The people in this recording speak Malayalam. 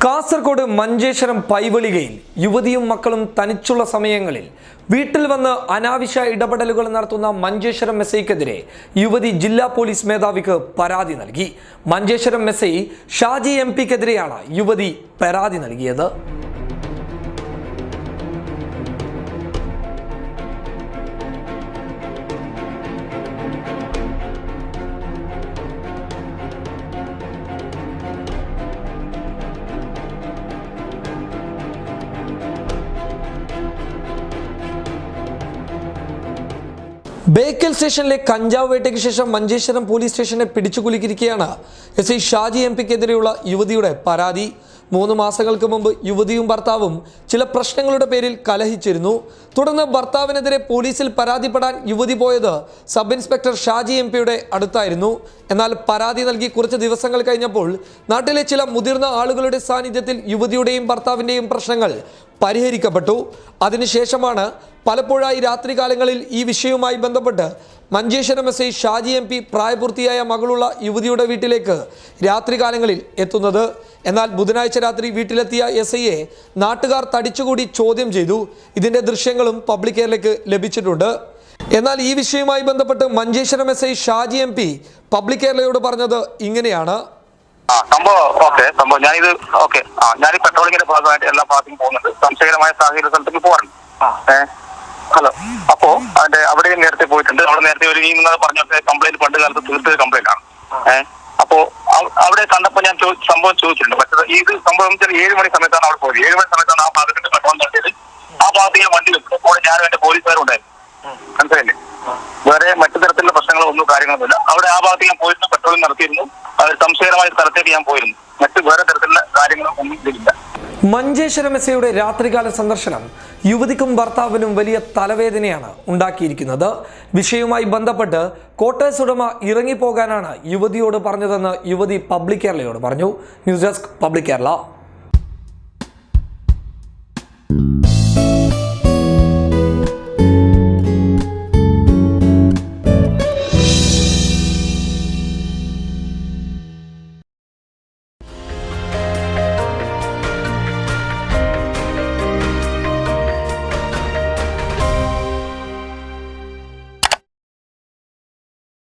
കാസർഗോഡ് മഞ്ചേശ്വരം പൈവളികയിൽ യുവതിയും മക്കളും തനിച്ചുള്ള സമയങ്ങളിൽ വീട്ടിൽ വന്ന് അനാവശ്യ ഇടപെടലുകൾ നടത്തുന്ന മഞ്ചേശ്വരം എസ്ഐക്കെതിരെ യുവതി ജില്ലാ പോലീസ് മേധാവിക്ക് പരാതി നൽകി. മഞ്ചേശ്വരം എസ്ഐ ഷാജി എംപിക്കെതിരെയാണ് യുവതി പരാതി നൽകിയത്. ബേക്കൽ സ്റ്റേഷനിലെ കഞ്ചാവ് വേട്ടയ്ക്ക് ശേഷം മഞ്ചേശ്വരം പോലീസ് സ്റ്റേഷനെ പിടിച്ചുകുലുക്കിയിരിക്കുകയാണ് എസ്ഐ ഷാജി എംപിക്കെതിരെയുള്ള യുവതിയുടെ പരാതി. 3 മാസങ്ങൾക്ക് മുമ്പ് യുവതിയും ഭർത്താവും ചില പ്രശ്നങ്ങളുടെ പേരിൽ കലഹിച്ചിരുന്നു. തുടർന്ന് ഭർത്താവിനെതിരെ പോലീസിൽ പരാതിപ്പെടാൻ യുവതി പോയത് സബ് ഇൻസ്പെക്ടർ ഷാജി എംപിയുടെ അടുത്തായിരുന്നു. എന്നാൽ പരാതി നൽകി കുറച്ച് ദിവസങ്ങൾ കഴിഞ്ഞപ്പോൾ നാട്ടിലെ ചില മുതിർന്ന ആളുകളുടെ സാന്നിധ്യത്തിൽ യുവതിയുടെയും ഭർത്താവിൻ്റെയും പ്രശ്നങ്ങൾ പരിഹരിക്കപ്പെട്ടു. അതിനുശേഷമാണ് പലപ്പോഴായി രാത്രികാലങ്ങളിൽ ഈ വിഷയവുമായി ബന്ധപ്പെട്ട് മഞ്ചേശ്വരം എസ്ഐ ഷാജി എംപി പ്രായപൂർത്തിയായ മകളുള്ള യുവതിയുടെ വീട്ടിലേക്ക് രാത്രികാലങ്ങളിൽ എത്തുന്നത്. എന്നാൽ ബുധനാഴ്ച രാത്രി വീട്ടിലെത്തിയ എസ്ഐയെ നാട്ടുകാർ തടിച്ചുകൂടി ചോദ്യം ചെയ്തു. ഇതിന്റെ ദൃശ്യങ്ങളും പബ്ലിക് എയറിലേക്ക് ലഭിച്ചിട്ടുണ്ട്. എന്നാൽ ഈ വിഷയവുമായി ബന്ധപ്പെട്ട് Manjeshwaram SI Shaji MP public എയറിലോട് പറഞ്ഞത് ഇങ്ങനെയാണ്. ഞാൻ പെട്രോളിങ്ങിന്റെ ഭാഗമായിട്ട് എല്ലാ ഭാഗത്തും പോകുന്നുണ്ട്. സംശയകരമായ സാഹചര്യ സ്ഥലത്തേക്ക് പോകാറുണ്ട്. ഹലോ, അപ്പോ അവിടെയും നേരത്തെ പോയിട്ടുണ്ട്. അവിടെ നേരത്തെ ഒരു നിങ്ങൾ പറഞ്ഞ കംപ്ലൈന്റ് പണ്ട് കാലത്ത് തീർത്ത കംപ്ലൈന്റ് ആണ്. അപ്പോ അവിടെ കണ്ടപ്പോ ഞാൻ സംഭവം ചോദിച്ചിട്ടുണ്ട്. മറ്റേ ഇത് സംഭവം 7 മണി സമയത്താണ് അവിടെ പോയത്. 7 മണി സമയത്താണ് ആ ഭാഗത്തിന്റെ പെട്രോൾ നടത്തിയത്. ആ ഭാഗത്ത് ഞാൻ വണ്ടി വെക്കും. അപ്പോൾ ഞാനും എന്റെ പോലീസുകാരും ഉണ്ടായിരുന്നു. മനസ്സിലായില്ലേ? വേറെ മറ്റു തരത്തിലുള്ള പ്രശ്നങ്ങളോ ഒന്നും കാര്യങ്ങളൊന്നുമില്ല. അവിടെ ആ ഭാഗത്ത് ഞാൻ പോയിരുന്നു, പെട്രോളിംഗ് നടത്തിയിരുന്നു. സംശയകരമായ സ്ഥലത്തേക്ക് ഞാൻ പോയിരുന്നു. മറ്റു വേറെ തരത്തിലുള്ള കാര്യങ്ങളോ ഒന്നും ഇതിലില്ല. മഞ്ചേശ്വരം എസ്ഐയുടെ രാത്രികാല സന്ദർശനം യുവതിക്കും ഭർത്താവിനും വലിയ തലവേദനയാണ് ഉണ്ടാക്കിയിരിക്കുന്നത്. വിഷയവുമായി ബന്ധപ്പെട്ട് ക്വാർട്ടേഴ്സ് ഉടമ ഇറങ്ങിപ്പോകാനാണ് യുവതിയോട് പറഞ്ഞതെന്ന് യുവതി പബ്ലിക് കേരളയോട് പറഞ്ഞു. News desk public Kerala.